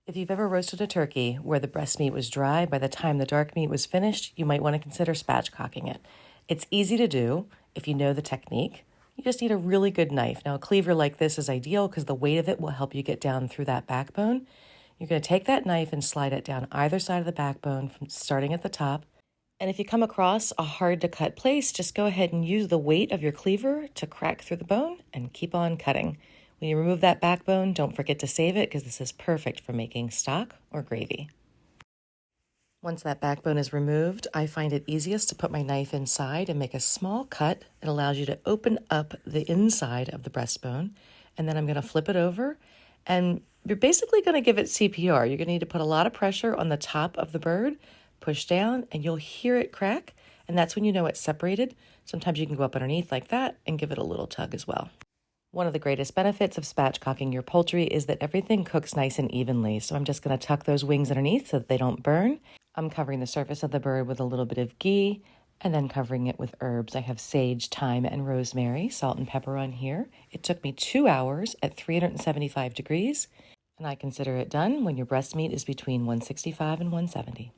If you've ever roasted a turkey where the breast meat was dry by the time the dark meat was finished, you might want to consider spatchcocking it. It's easy to do if you know the technique. You just need a really good knife. Now, a cleaver like this is ideal because the weight of it will help you get down through that backbone. You're going to take that knife and slide it down either side of the backbone from starting at the top. And if you come across a hard to cut place, just go ahead and use the weight of your cleaver to crack through the bone and keep on cutting. When you remove that backbone, don't forget to save it because this is perfect for making stock or gravy. Once that backbone is removed, I find it easiest to put my knife inside and make a small cut. It allows you to open up the inside of the breastbone, and then I'm going to flip it over, and you're basically going to give it CPR. You're going to need to put a lot of pressure on the top of the bird, push down, and you'll hear it crack, and that's when you know it's separated. Sometimes you can go up underneath like that and give it a little tug as well. One of the greatest benefits of spatchcocking your poultry is that everything cooks nice and evenly. So I'm just going to tuck those wings underneath so that they don't burn. I'm covering the surface of the bird with a little bit of ghee and then covering it with herbs. I have sage, thyme, and rosemary, salt and pepper on here. It took me 2 hours at 375 degrees, and I consider it done when your breast meat is between 165 and 170.